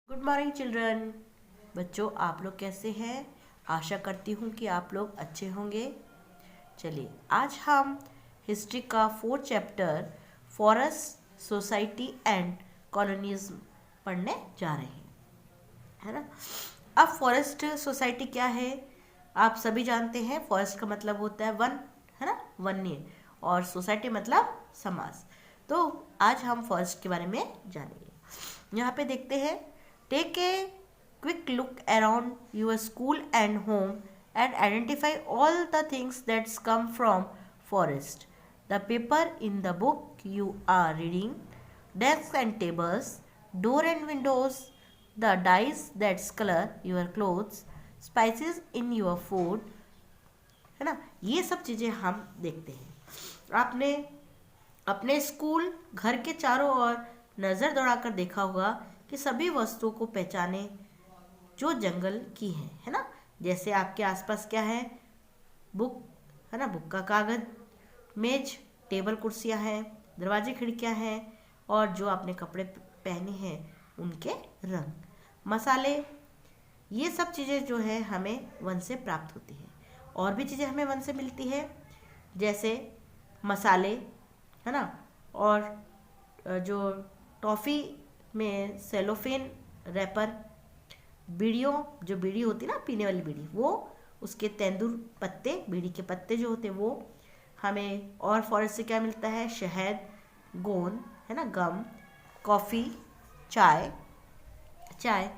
Good morning children. बच्चों, आप लोग कैसे हैं? आशा करती हूँ कि आप लोग अच्छे होंगे। चलिए, आज हम हिस्ट्री का 4th chapter forest society and colonialism पढ़ने जा रहे हैं, है ना। अब फॉरेस्ट सोसाइटी क्या है? आप सभी जानते हैं, फॉरेस्ट का मतलब होता है वन, है ना, वन्य, और सोसाइटी मतलब समाज। तो आज हम फॉरेस्ट के बारे में जानेंगे। यहाँ पे देखते हैं, take a quick look around your school and home and identify all the things that's come from forest. The paper in the book you are reading, desks and tables, door and windows, the dyes that color your clothes, spices in your food, है ना। ये सब चीज़ें हम देखते हैं। आपने अपने स्कूल, घर के चारों ओर नज़र दौड़ाकर देखा होगा कि सभी वस्तुओं को पहचाने जो जंगल की है ना। जैसे आपके आसपास क्या है? बुक, है ना, बुक का कागज, मेज, टेबल, कुर्सियां हैं, दरवाजे, खिड़कियां हैं, और जो आपने कपड़े पहने हैं उनके रंग, मसाले, ये सब चीज़ें जो है हमें वन से प्राप्त होती है। और भी चीज़ें हमें वन से मिलती है, जैसे मसाले, है ना, और जो टॉफ़ी में सेलोफेन रैपर, बीड़ियों, जो बीड़ी होती है ना, पीने वाली बीड़ी, वो, उसके तेंदुर पत्ते, बीड़ी के पत्ते जो होते हैं वो हमें। और फॉरेस्ट से क्या मिलता है? शहद, गोंद, है ना, गम, कॉफ़ी, चाय चाय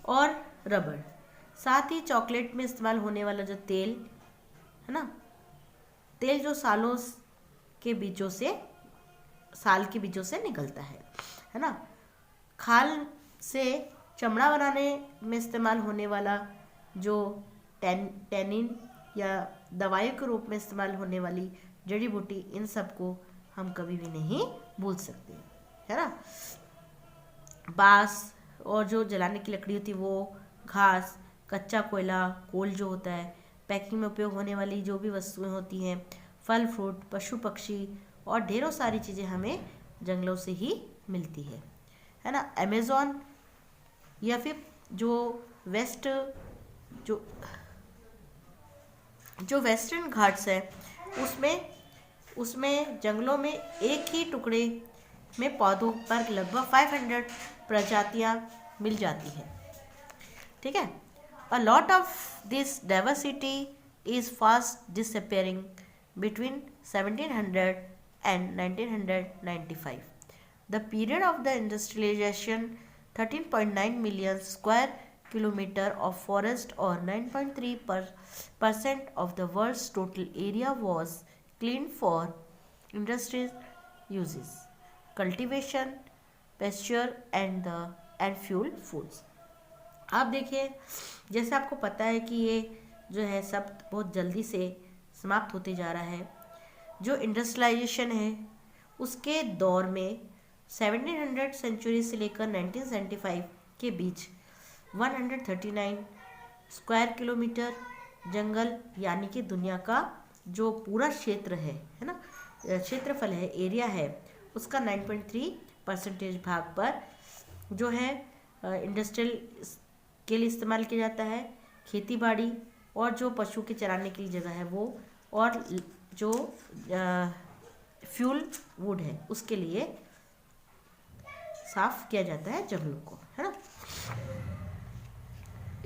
और रबड़। साथ ही चॉकलेट में इस्तेमाल होने वाला जो तेल, है ना, तेल जो साल के बीजों से निकलता है ना। खाल से चमड़ा बनाने में इस्तेमाल होने वाला जो टैनिन या दवाइयों के रूप में इस्तेमाल होने वाली जड़ी बूटी, इन सब को हम कभी भी नहीं भूल सकते, है ना। बांस और जो जलाने की लकड़ी होती है वो, घास, कच्चा कोयला, कोल जो होता है, पैकिंग में उपयोग होने वाली जो भी वस्तुएं होती हैं, फल फ्रूट, पशु पक्षी और ढेरों सारी चीज़ें हमें जंगलों से ही मिलती है ना। अमेज़न या फिर जो वेस्ट जो जो वेस्टर्न घाट्स है, उसमें जंगलों में एक ही टुकड़े में पौधों पर लगभग 500 प्रजातियां मिल जाती हैं, ठीक है। A lot of this diversity is fast disappearing between 1700 and 1995. The period of the industrialization, 13.9 million square kilometer of forest or 9.3% of the world's total area was cleaned for industrial uses, cultivation, pasture and fuel foods. आप देखिए, जैसे आपको पता है कि ये जो है सब बहुत जल्दी से समाप्त होते जा रहा है। जो इंडस्ट्रियलाइजेशन है उसके दौर में 1700 सेंचुरी से लेकर 1975 के बीच 139 स्क्वायर किलोमीटर जंगल, यानी कि दुनिया का जो पूरा क्षेत्र है ना, क्षेत्रफल है, एरिया है, उसका 9.3% भाग पर जो है इंडस्ट्रियल के लिए इस्तेमाल किया जाता है। खेती बाड़ी और जो पशु के चराने के लिए जगह है वो, और जो फ्यूल वुड है उसके लिए साफ किया जाता है जंगलों को, है ना।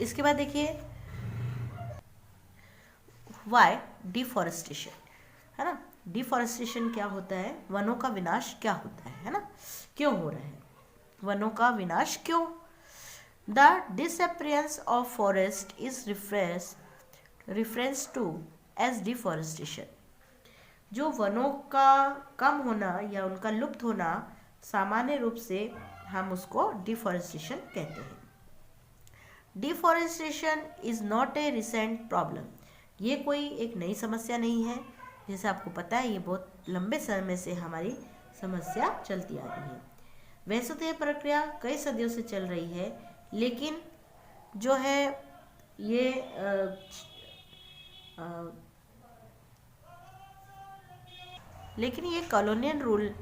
इसके बाद देखिए, वाई डिफॉरेस्टेशन, है ना। डिफॉरेस्टेशन क्या होता है? वनों का विनाश क्या होता है ना, क्यों हो रहा है वनों का विनाश, क्यों? The disappearance of forest is reference to as deforestation. जो वनों का कम होना या उनका लुप्त होना, सामान्य रूप से हम उसको डिफॉरेस्टेशन कहते हैं। Deforestation is not a recent problem. ये कोई एक नई समस्या नहीं है। जैसे आपको पता है, ये बहुत लंबे समय से हमारी समस्या चलती आ रही है। वैसे तो ये प्रक्रिया कई सदियों से चल रही है, लेकिन जो है ये कॉलोनियल रूल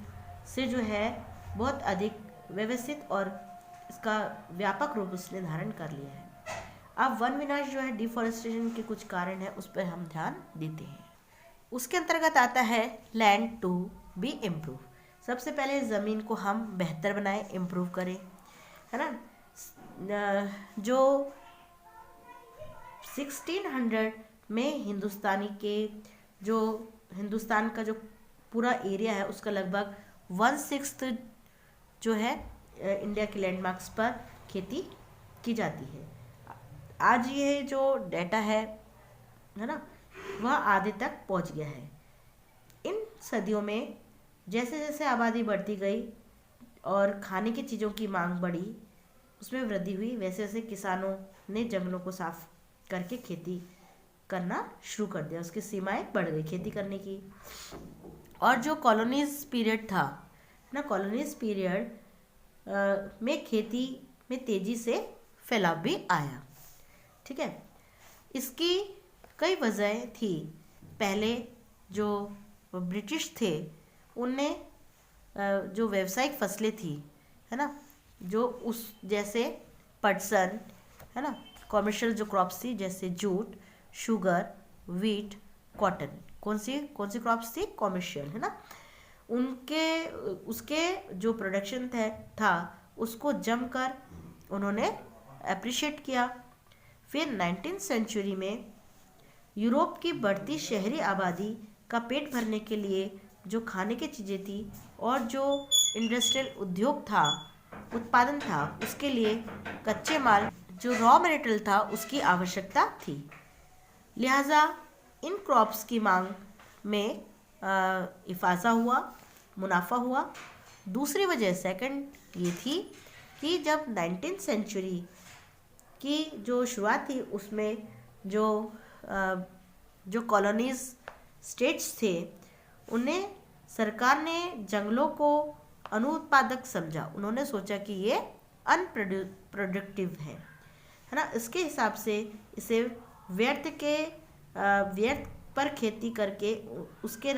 से जो है बहुत अधिक व्यवस्थित और इसका व्यापक रूप उसने धारण कर लिया है। अब वन विनाश जो है, डिफॉरेस्टेशन के कुछ कारण है, उस पर हम ध्यान देते हैं। उसके अंतर्गत आता है लैंड टू बी इम्प्रूव। सबसे पहले ज़मीन को हम बेहतर बनाएं, इम्प्रूव करें, है ना। जो 1600 में हिंदुस्तान का जो पूरा एरिया है उसका लगभग 1/6 जो है इंडिया के लैंडमार्क्स पर खेती की जाती है। आज ये जो डाटा है ना, वह आधे तक पहुंच गया है। इन सदियों में जैसे जैसे आबादी बढ़ती गई और खाने की चीज़ों की मांग बढ़ी, उसमें वृद्धि हुई, वैसे वैसे किसानों ने जंगलों को साफ करके खेती करना शुरू कर दिया। उसकी सीमाएं बढ़ गई खेती करने की। और जो कॉलोनीज पीरियड था ना, कॉलोनीज पीरियड में खेती में तेजी से फैलाव भी आया। ठीक है, इसकी कई वजहें थी। पहले जो ब्रिटिश थे उनने जो व्यावसायिक फसलें थी, है ना, जो उस जैसे पटसन, है ना, कॉमर्शियल जो क्रॉप्स थी जैसे जूट, शुगर, वीट, कॉटन, कौन सी क्रॉप्स थी, कॉमर्शियल, है ना, उसके जो प्रोडक्शन था उसको जमकर उन्होंने अप्रिशिएट किया। फिर 19वीं सेंचुरी में यूरोप की बढ़ती शहरी आबादी का पेट भरने के लिए जो खाने की चीज़ें थी और जो इंडस्ट्रियल उद्योग था, उत्पादन था, उसके लिए कच्चे माल जो रॉ मटेरियल था उसकी आवश्यकता थी। लिहाजा इन क्रॉप्स की मांग में इफाजा हुआ, मुनाफा हुआ। दूसरी वजह सेकंड ये थी कि जब 19वीं सेंचुरी की जो शुरुआत थी उसमें जो कॉलोनीज स्टेट्स थे उन्हें सरकार ने जंगलों को अनुत्पादक समझा। उन्होंने सोचा कि ये अनप्रोडक्टिव है ना। इसके हिसाब से इसे व्यर्थ पर खेती करके उसके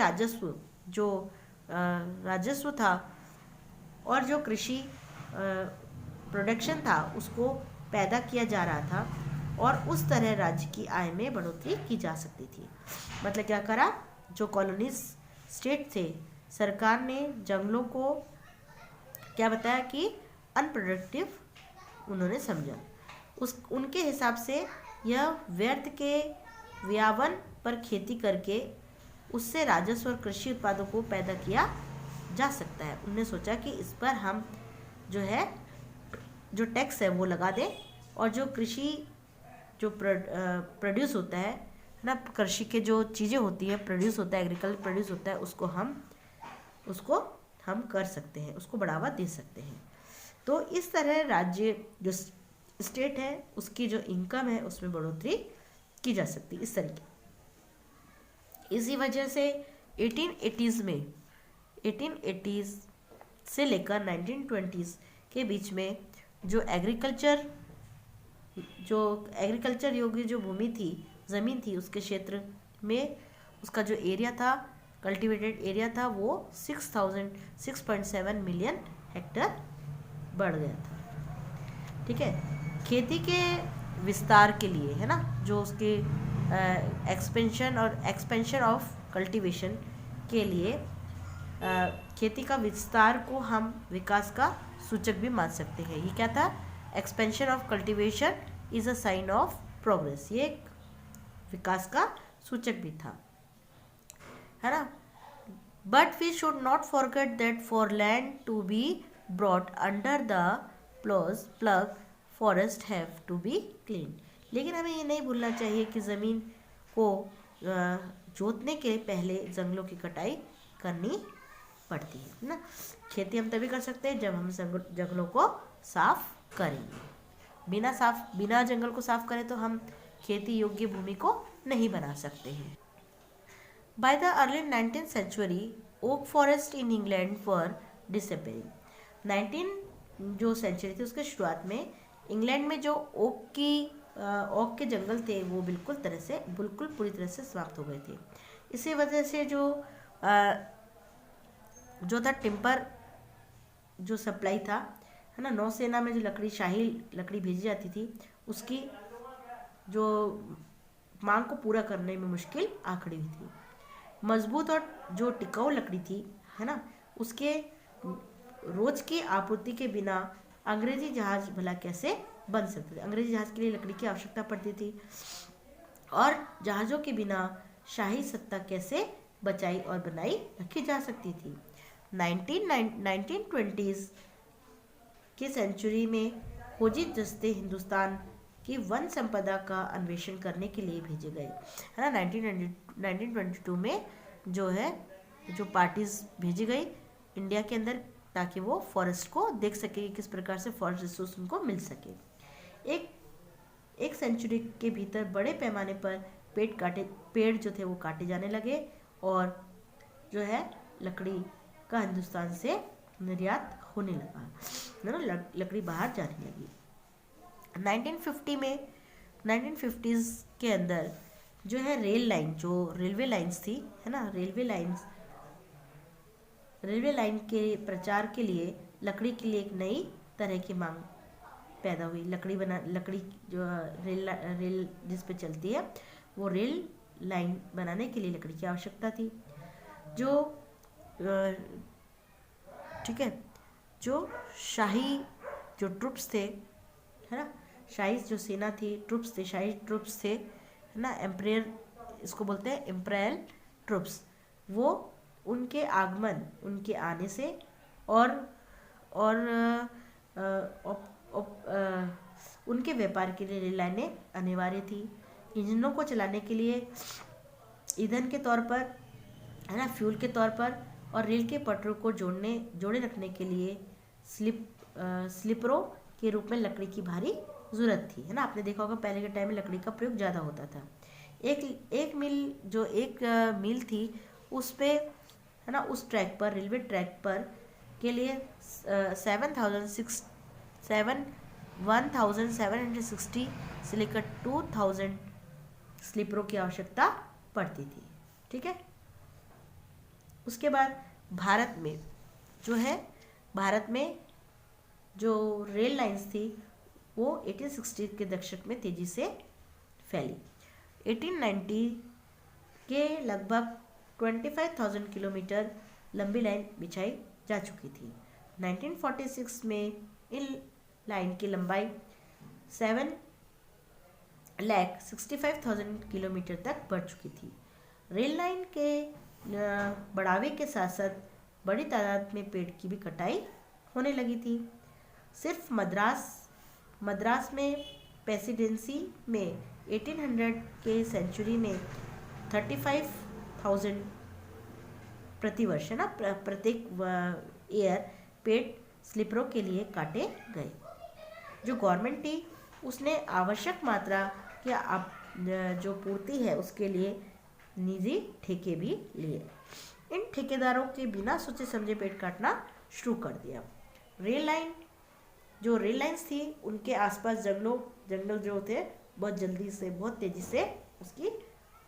राजस्व था और जो कृषि प्रोडक्शन था उसको पैदा किया जा रहा था और उस तरह राज्य की आय में बढ़ोतरी की जा सकती थी। मतलब क्या करा, जो कॉलोनीज स्टेट थे, सरकार ने जंगलों को क्या बताया कि अनप्रोडक्टिव उन्होंने समझा। उनके हिसाब से यह व्यर्थ के व्यावन पर खेती करके उससे राजस्व और कृषि उत्पादों को पैदा किया जा सकता है। उन्होंने सोचा कि इस पर हम जो टैक्स है वो लगा दें और जो कृषि जो प्रोड्यूस होता है ना, कृषि के जो चीज़ें होती है, प्रोड्यूस होता है, एग्रीकल्चर प्रोड्यूस होता है, उसको हम कर सकते हैं, उसको बढ़ावा दे सकते हैं। तो इस तरह राज्य जो स्टेट है उसकी जो इनकम है उसमें बढ़ोतरी की जा सकती है इस तरीके। इसी वजह से 1880s से लेकर 1920s के बीच में जो एग्रीकल्चर योग्य जो भूमि थी, ज़मीन थी, उसके क्षेत्र में उसका जो एरिया था, कल्टीवेटेड एरिया था, वो 6.7 मिलियन हेक्टेयर बढ़ गया था। ठीक है, खेती के विस्तार के लिए, है ना, जो उसके एक्सपेंशन ऑफ कल्टीवेशन के लिए खेती का विस्तार को हम विकास का सूचक भी मान सकते हैं। ये क्या था, expansion of cultivation is a sign of progress, ये एक विकास का सूचक भी था, है ना। But we should not forget that for land to be brought under the plough forest have to be clean. लेकिन हमें ये नहीं भूलना चाहिए कि ज़मीन को जोतने के पहले जंगलों की कटाई करनी पड़ती है ना। खेती हम तभी कर सकते हैं जब हम जंगलों को साफ करेंगे। बिना जंगल को साफ करें तो हम खेती योग्य भूमि को नहीं बना सकते हैं। By the early 19th century oak forest in England were disappearing. 19 जो सेंचुरी थी उसके शुरुआत में इंग्लैंड में जो ओक के जंगल थे वो बिल्कुल पूरी तरह से समाप्त हो गए थे। इसी वजह से जो था टिम्पर जो सप्लाई था है ना, नौसेना में जो लकड़ी, शाही लकड़ी भेजी जाती थी, उसकी जो मांग को पूरा करने में मुश्किल आ खड़ी हुई थी। मजबूत और जो टिकाऊ लकड़ी थी, है ना, उसके रोज की आपूर्ति के बिना अंग्रेजी जहाज भला कैसे बन सकते थे। अंग्रेजी जहाज के लिए लकड़ी की आवश्यकता पड़ती थी, और जहाज़ों के बिना शाही सत्ता कैसे बचाई और बनाई रखी जा सकती थी। 1920s की सेंचुरी में खोजी दस्ते हिंदुस्तान की वन संपदा का अन्वेषण करने के लिए भेजे गए, है ना। 1922 में जो है, जो पार्टीज भेजी गई इंडिया के अंदर, ताकि वो फॉरेस्ट को देख सके कि किस प्रकार से फॉरेस्ट रिसोर्स उनको मिल सके। एक सेंचुरी के भीतर बड़े पैमाने पर पेड़ जो थे वो काटे जाने लगे, और जो है लकड़ी का हिंदुस्तान से निर्यात होने लगा, है ना, लकड़ी बाहर जाने लगी। 1950s के अंदर जो है रेल लाइन, जो रेलवे लाइंस थी, है ना, रेलवे लाइन के प्रचार के लिए लकड़ी के लिए एक नई तरह की मांग पैदा हुई। लकड़ी जो रेल जिस पे चलती है, वो रेल लाइन बनाने के लिए लकड़ी की आवश्यकता थी। ठीक है, जो शाही जो ट्रुप्स थे, है ना, शाही जो सेना थी, ट्रुप्स थे, शाही ट्रुप्स थे, है ना, एम्परेयर इसको बोलते हैं, इम्पीरियल ट्रुप्स, वो उनके आने से और उनके व्यापार के लिए रेल लाइनें अनिवार्य थी। इंजनों को चलाने के लिए ईंधन के तौर पर, है ना, फ्यूल के तौर पर, और रेल के पटरों को जोड़े रखने के लिए स्लीपरों के रूप में लकड़ी की भारी ज़रूरत थी, है ना। आपने देखा होगा पहले के टाइम में लकड़ी का प्रयोग ज़्यादा होता था। एक मील थी, उस पे, है ना, उस ट्रैक पर, रेलवे ट्रैक पर के लिए 1760 से लेकर 2000 स्लीपरों की आवश्यकता पड़ती थी। ठीक है, उसके बाद भारत में जो रेल लाइंस थी वो 1860 के दशक में तेजी से फैली। 1890 के लगभग 25,000 किलोमीटर लंबी लाइन बिछाई जा चुकी थी। 1946 में इन लाइन की लंबाई 7,65,000 किलोमीटर तक बढ़ चुकी थी। रेल लाइन के बढ़ावे के साथ साथ बड़ी तादाद में पेड़ की भी कटाई होने लगी थी। सिर्फ मद्रास में प्रेसिडेंसी में 1800 के सेंचुरी में 35,000 प्रतिवर्ष, है ना, प्रत्येक ईयर पेड़ स्लीपरों के लिए काटे गए। जो गवर्नमेंट थी उसने आवश्यक मात्रा की जो पूर्ति है उसके लिए निजी ठेके भी लिए। इन ठेकेदारों के बिना सोचे समझे पेड़ काटना शुरू कर दिया। रेल लाइंस थी उनके आसपास जंगल जो थे बहुत तेजी से उसकी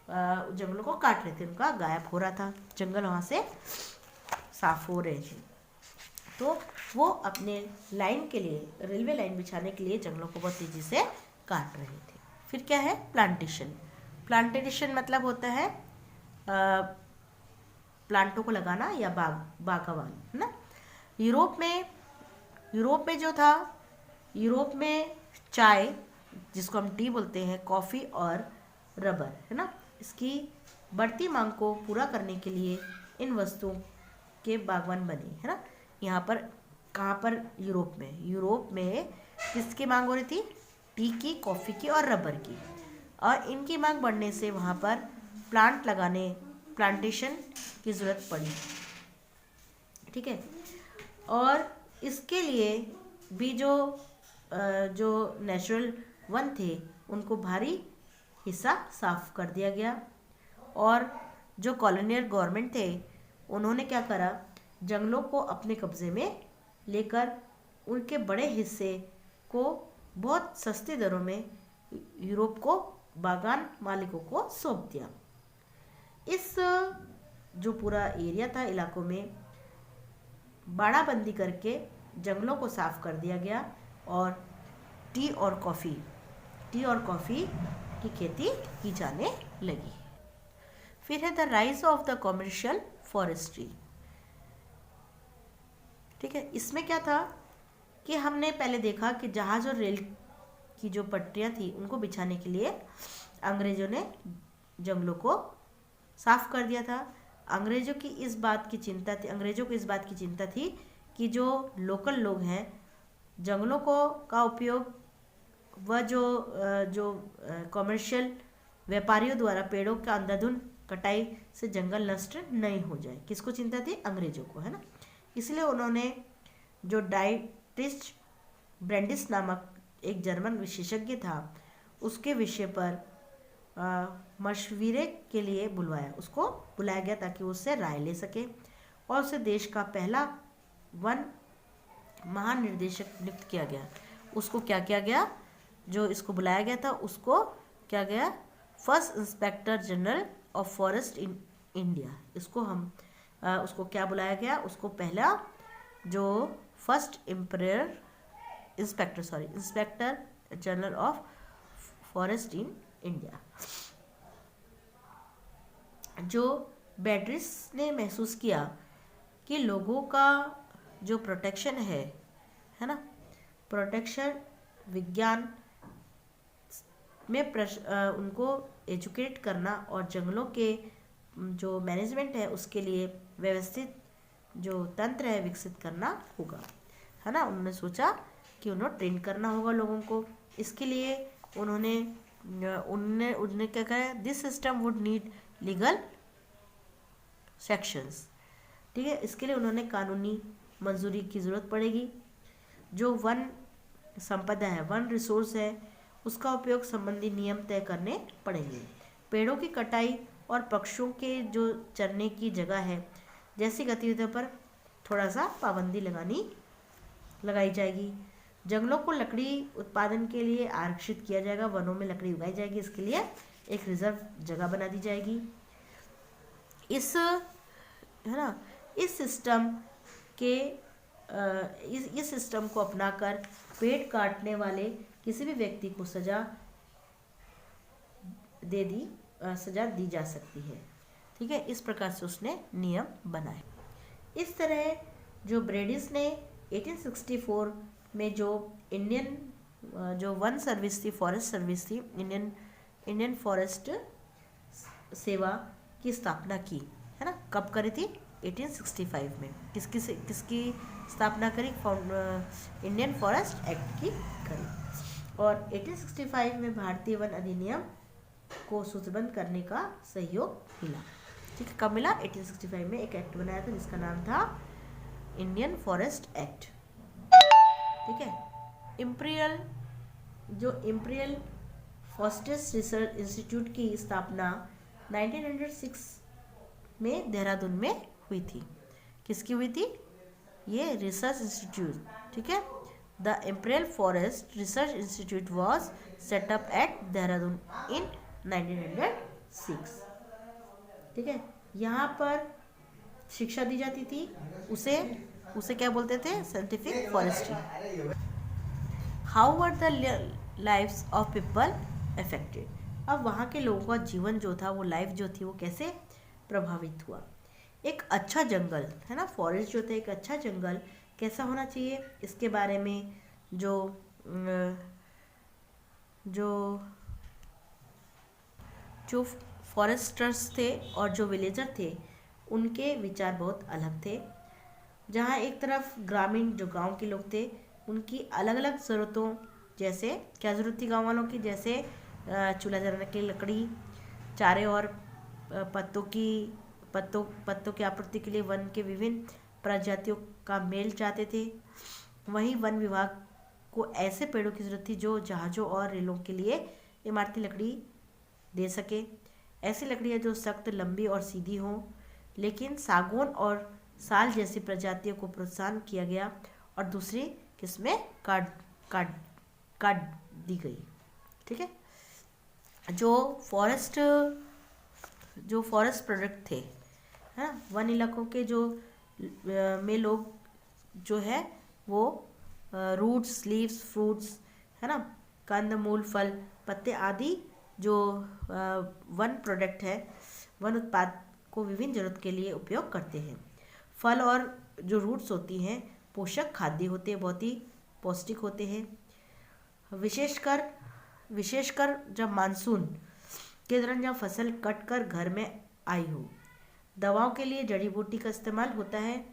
जंगलों को काट रहे थे, उनका गायब हो रहा था, जंगल वहाँ से साफ हो रहे थे। तो वो अपने लाइन के लिए, रेलवे लाइन बिछाने के लिए जंगलों को बहुत तेजी से काट रहे थे। फिर क्या है, प्लांटेशन मतलब होता है प्लांटों को लगाना या बागवान, है ना। यूरोप में चाय, जिसको हम टी बोलते हैं, कॉफ़ी और रबर, है ना, इसकी बढ़ती मांग को पूरा करने के लिए इन वस्तुओं के बागवान बने, है ना। यहाँ पर कहाँ पर, यूरोप में किसकी मांग हो रही थी, टी की, कॉफ़ी की और रबर की, और इनकी मांग बढ़ने से वहाँ पर प्लांटेशन की ज़रूरत पड़ी। ठीक है, और इसके लिए भी जो नेचुरल वन थे उनको भारी हिस्सा साफ कर दिया गया, और जो कॉलोनियल गवर्नमेंट थे उन्होंने क्या करा, जंगलों को अपने कब्जे में लेकर उनके बड़े हिस्से को बहुत सस्ते दरों में यूरोप को बागान मालिकों को सौंप दिया। इस जो पूरा एरिया था, इलाकों में बाड़ाबंदी करके जंगलों को साफ कर दिया गया और टी और कॉफ़ी की खेती की जाने लगी। फिर है the rise of the commercial forestry. ठीक है, इसमें क्या था कि हमने पहले देखा कि जहाज और रेल की जो पटरियां थी उनको बिछाने के लिए अंग्रेजों ने जंगलों को साफ कर दिया था। अंग्रेजों को इस बात की चिंता थी कि जो लोकल लोग हैं जंगलों का उपयोग वह जो कॉमर्शियल व्यापारियों द्वारा पेड़ों का अंधाधुंध कटाई से जंगल नष्ट नहीं हो जाए। किसको चिंता थी? अंग्रेजों को, है ना। इसलिए उन्होंने जो डाइटिस्ट ब्रेंडिस नामक एक जर्मन विशेषज्ञ था उसके विषय पर मशविरे के लिए उसको बुलाया गया ताकि उससे राय ले सके और उसे देश का पहला वन महानिर्देशक नियुक्त किया गया। उसको क्या किया गया? जो इसको बुलाया गया था उसको क्या गया? First inspector general of forest in India. उसको क्या बुलाया गया? उसको पहला जो first inspector general of forest in India. जो बैटरिस ने महसूस किया कि लोगों का जो प्रोटेक्शन है ना, प्रोटेक्शन विज्ञान में उनको एजुकेट करना और जंगलों के जो मैनेजमेंट है उसके लिए व्यवस्थित जो तंत्र है विकसित करना होगा, है ना। उन्होंने सोचा कि उन्हें ट्रेन करना होगा लोगों को। इसके लिए उन्होंने क्या कहा? This system would need legal sections. ठीक है, इसके लिए उन्होंने कानूनी मंजूरी की ज़रूरत पड़ेगी। जो वन संपदा है, वन रिसोर्स है, उसका उपयोग संबंधी नियम तय करने पड़ेंगे। पेड़ों की कटाई और पक्षियों के जो चरने की जगह है जैसी गतिविधियों पर थोड़ा सा पाबंदी लगाई जाएगी। जंगलों को लकड़ी उत्पादन के लिए आरक्षित किया जाएगा, वनों में लकड़ी उगाई जाएगी, इसके लिए एक रिजर्व जगह बना दी जाएगी। इस सिस्टम को अपनाकर पेड़ काटने वाले किसी भी व्यक्ति को सजा दी जा सकती है। ठीक है, इस प्रकार से उसने नियम बनाए। इस तरह जो ब्रेडिस ने 1864 में जो इंडियन जो वन सर्विस थी, फॉरेस्ट सर्विस थी, इंडियन फॉरेस्ट सेवा की स्थापना की, है ना। कब करी थी? 1865 में। किसकी स्थापना करी? इंडियन फॉरेस्ट एक्ट की करी। और 1865 में भारतीय वन अधिनियम को सूचीबद्ध करने का सहयोग मिला। ठीक है, कब मिला? 1865 में एक एक्ट बनाया था जिसका नाम था इंडियन फॉरेस्ट एक्ट। ठीक है, इम्पीरियल फॉरेस्ट रिसर्च इंस्टीट्यूट की स्थापना 1906 में देहरादून में हुई थी। किसकी हुई थी? ये रिसर्च इंस्टीट्यूट। ठीक है, the imperial forest research institute was set up at Dehradun in 1906। ठीक है, यहाँ पर शिक्षा दी जाती थी। उसे क्या बोलते थे? Scientific forestry. How were the lives of people affected? अब वहाँ के लोगों का जीवन जो था, वो लाइफ जो थी, वो कैसे प्रभावित हुआ? एक अच्छा जंगल, है ना, फॉरेस्ट जो था, एक अच्छा जंगल कैसा होना चाहिए, इसके बारे में जो फॉरेस्टर्स थे और जो विलेजर थे उनके विचार बहुत अलग थे। जहाँ एक तरफ ग्रामीण जो गांव के लोग थे उनकी अलग अलग ज़रूरतों, जैसे क्या ज़रूरत थी गांव वालों की? जैसे चूल्हा जलाने के लिए लकड़ी, चारे और पत्तों की आपूर्ति के लिए वन के विभिन्न प्रजातियों का मेल चाहते थे। वहीं वन विभाग को ऐसे पेड़ों की ज़रूरत थी जो जहाज़ों और रेलों के लिए इमारती लकड़ी दे सके। ऐसी लकड़ियाँ जो सख्त, लंबी और सीधी हों। लेकिन सागौन और साल जैसी प्रजातियों को प्रोत्साहन किया गया और दूसरी किस्में काट दी गई। ठीक है, जो फॉरेस्ट प्रोडक्ट थे, है ना, वन इलाकों के में लोग जो है वो रूट्स, लीव्स, फ्रूट्स, है ना, कंद मूल, फल, पत्ते आदि जो वन प्रोडक्ट है, वन उत्पाद को विभिन्न जरूरत के लिए उपयोग करते हैं। फल और जो रूट्स होती हैं पोषक खाद्य होते हैं, बहुत ही पौष्टिक होते हैं। विशेषकर जब मानसून के दौरान जब फसल कट कर घर में आई हो। दवाओं के लिए जड़ी बूटी का इस्तेमाल होता है।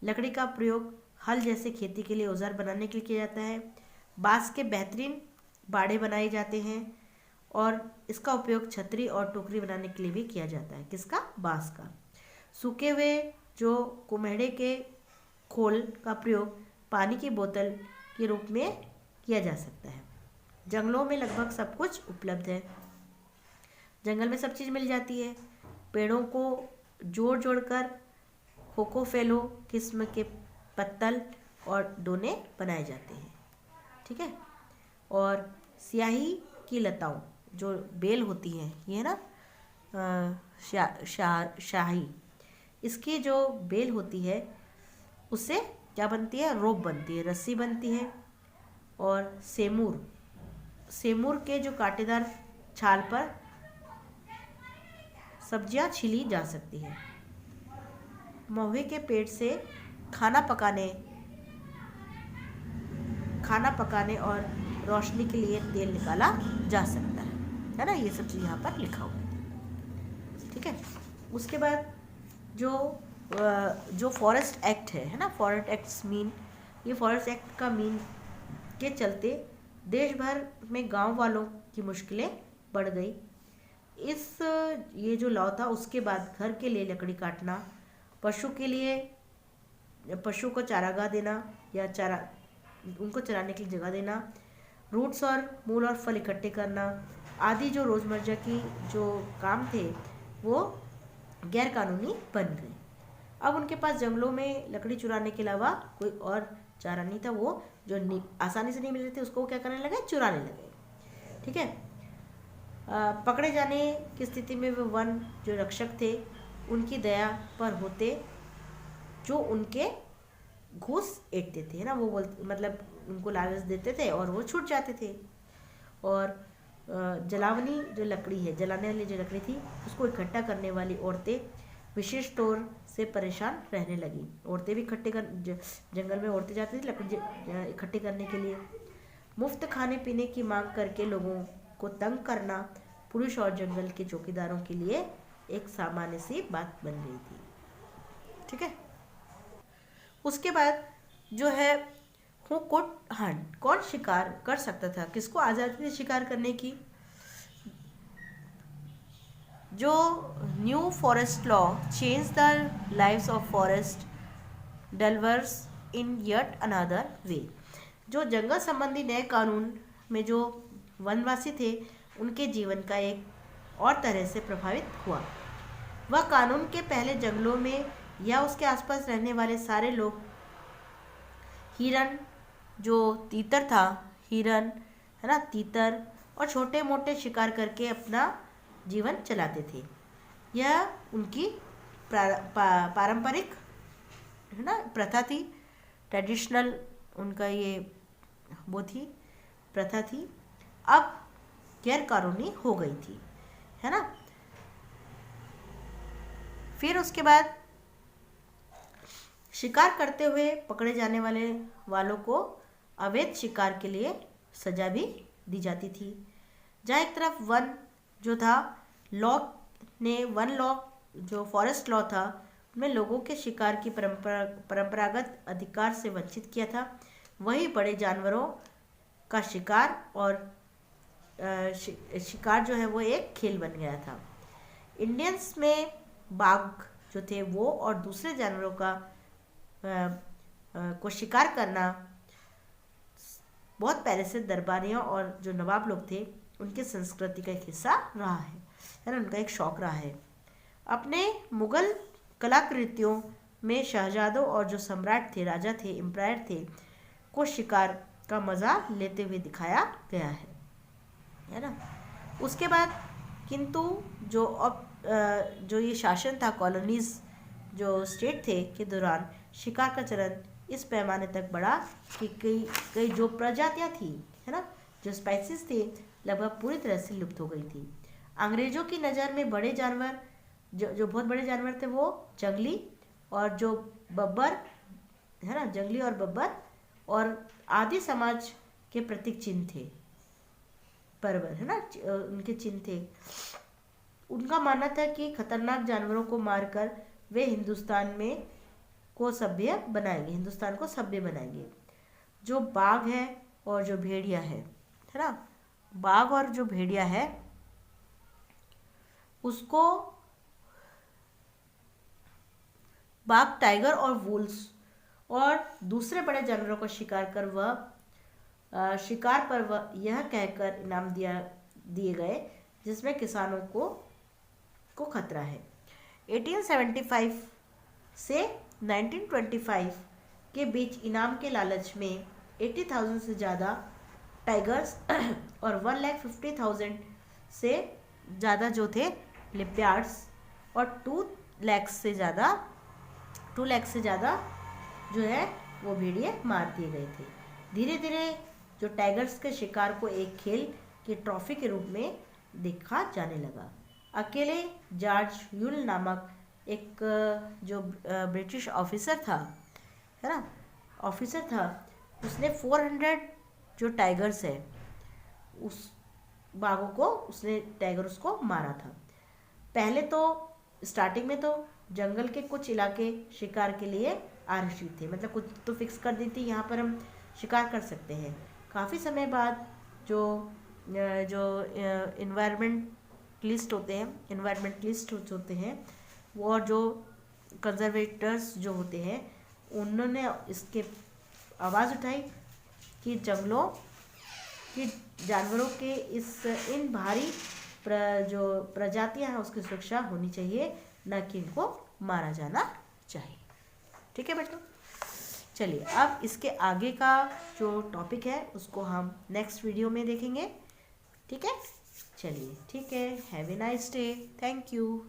लकड़ी का प्रयोग हल जैसे खेती के लिए औजार बनाने के लिए किया जाता है। बांस के बेहतरीन बाड़े बनाए जाते हैं और इसका उपयोग छतरी और टोकरी बनाने के लिए भी किया जाता है। किसका? बांस का। सूखे हुए जो कुम्हेड़े के खोल का प्रयोग पानी की बोतल के रूप में किया जा सकता है। जंगलों में लगभग सब कुछ उपलब्ध है। जंगल में सब चीज़ मिल जाती है। पेड़ों को जोड़ जोड़कर कोकोफेलो किस्म के पत्तल और डोने बनाए जाते हैं। ठीक है। और स्याही की लताओं जो बेल होती हैं, ये है ना शाही, इसकी जो बेल होती है उससे क्या बनती है? रोप बनती है, रस्सी बनती है। और सेमूर के जो कांटेदार छाल पर सब्जियां छिली जा सकती है। महुए के पेड़ से खाना पकाने और रोशनी के लिए तेल निकाला जा सकता है ना। ये सब चीज़ यहाँ पर लिखा हुआ है। ठीक है। उसके बाद जो फॉरेस्ट एक्ट है ना, फॉरेस्ट एक्ट्स मीन, ये फॉरेस्ट एक्ट का मीन के चलते देश भर में गांव वालों की मुश्किलें बढ़ गई। ये जो लॉ था उसके बाद घर के लिए लकड़ी काटना, पशु को चारागाह देना या उनको चराने के लिए जगह देना, रूट्स और मूल और फल इकट्ठे करना आदि जो रोजमर्रा की जो काम थे वो गैर कानूनी बन गए। अब उनके पास जंगलों में लकड़ी चुराने के अलावा कोई और चारा नहीं था। वो जो आसानी से नहीं मिल रहे थे उसको वो क्या करने लगे? चुराने लगे। ठीक है। पकड़े जाने की स्थिति में वे वन जो रक्षक थे उनकी दया पर होते, जो उनके घूस ऐंठते थे, है ना, वो मतलब उनको लालच देते थे और वो छूट जाते थे। और जलावनी जो लकड़ी है, जलाने वाली जो लकड़ी थी उसको इकट्ठा करने वाली औरतें विशेष तौर से परेशान रहने लगी। औरतें भी जंगल में औरतें जाती थी लकड़ी इकट्ठे करने के लिए। मुफ्त खाने पीने की मांग करके लोगों को तंग करना पुरुष और जंगल के चौकीदारों के लिए एक सामान्य सी बात बन गई थी। ठीक है। उसके बाद जो है हु कुड हंट, कौन शिकार कर सकता था, किसको आज़ादी थी शिकार करने की? जो new forest law change the lives of forest dwellers in yet another way. जो जंगल संबंधी नए कानून में जो वनवासी थे उनके जीवन का एक और तरह से प्रभावित हुआ। वह कानून के पहले जंगलों में या उसके आसपास रहने वाले सारे लोग हिरन, जो तीतर था, हिरन है ना, तीतर और छोटे मोटे शिकार करके अपना जीवन चलाते थे। यह उनकी पारंपरिक है ना प्रथा थी, ट्रेडिशनल उनका ये वो थी, प्रथा थी। अब गैर कानूनी हो गई थी, है ना। फिर उसके बाद शिकार करते हुए पकड़े जाने वालों को अवैध शिकार के लिए सजा भी दी जाती थी। जहाँ एक तरफ वन जो था वन लॉ जो फॉरेस्ट लॉ था उनमें लोगों के शिकार की परंपरागत अधिकार से वंचित किया था, वही बड़े जानवरों का शिकार और शिकार जो है वो एक खेल बन गया था। इंडियंस में बाघ जो थे वो और दूसरे जानवरों को शिकार करना बहुत पहले से दरबारियों और जो नवाब लोग थे उनकी संस्कृति का एक हिस्सा रहा है ना, उनका एक शौक रहा है। अपने मुगल कलाकृतियों में शहजादों और जो सम्राट थे, राजा थे, एम्पायर थे, को शिकार का मज़ा लेते हुए दिखाया गया है ना। उसके बाद किंतु जो ये शासन था, कॉलोनीज जो स्टेट थे के दौरान शिकार का चलन इस पैमाने तक बढ़ा कि कई कई जो प्रजातियां थी, है ना, जो स्पाइसीज थे, लगभग पूरी तरह से लुप्त हो गई थी। अंग्रेजों की नज़र में बड़े जानवर, जो बहुत बड़े जानवर थे, वो जंगली और जो बब्बर, है ना, जंगली और बब्बर और आदि समाज के प्रतीक चिन्ह थे, पर्वत, है ना, उनके चिन्ह थे। उनका मानना था कि खतरनाक जानवरों को मारकर वे हिंदुस्तान को सभ्य बनाएंगे। जो बाघ है और जो भेड़िया है ना, बाघ और जो भेड़िया है उसको बाघ, टाइगर और वुल्स और दूसरे बड़े जानवरों का शिकार पर वह यह कहकर इनाम दिए गए जिसमें किसानों को खतरा है। 1875 से 1925 के बीच इनाम के लालच में 80,000 से ज़्यादा टाइगर्स और 1,50,000 से ज़्यादा जो थे लिपियार्ड्स और 2 लाख से ज़्यादा जो है वो भेड़िए मार दिए गए थे। धीरे धीरे जो टाइगर्स के शिकार को एक खेल की ट्रॉफी के रूप में देखा जाने लगा। अकेले जॉर्ज यूल नामक एक जो ब्रिटिश ऑफिसर था, है ना, उसने 400 जो टाइगर्स है उस बाघों को टाइगर्स को मारा था। पहले तो स्टार्टिंग में तो जंगल के कुछ इलाके शिकार के लिए आरक्षित थे, मतलब कुछ तो फिक्स कर दी थी, यहाँ पर हम शिकार कर सकते हैं। काफ़ी समय बाद जो इन्वायरमेंटलिस्ट होते हैं वो, और जो कंजर्वेटर्स जो होते हैं, उन्होंने इसके आवाज़ उठाई कि जंगलों कि जानवरों के इन भारी जो प्रजातियां हैं उसकी सुरक्षा होनी चाहिए, न कि इनको मारा जाना चाहिए। ठीक है बच्चों, चलिए अब इसके आगे का जो टॉपिक है उसको हम नेक्स्ट वीडियो में देखेंगे। ठीक है, चलिए, ठीक है, have a nice day, thank you.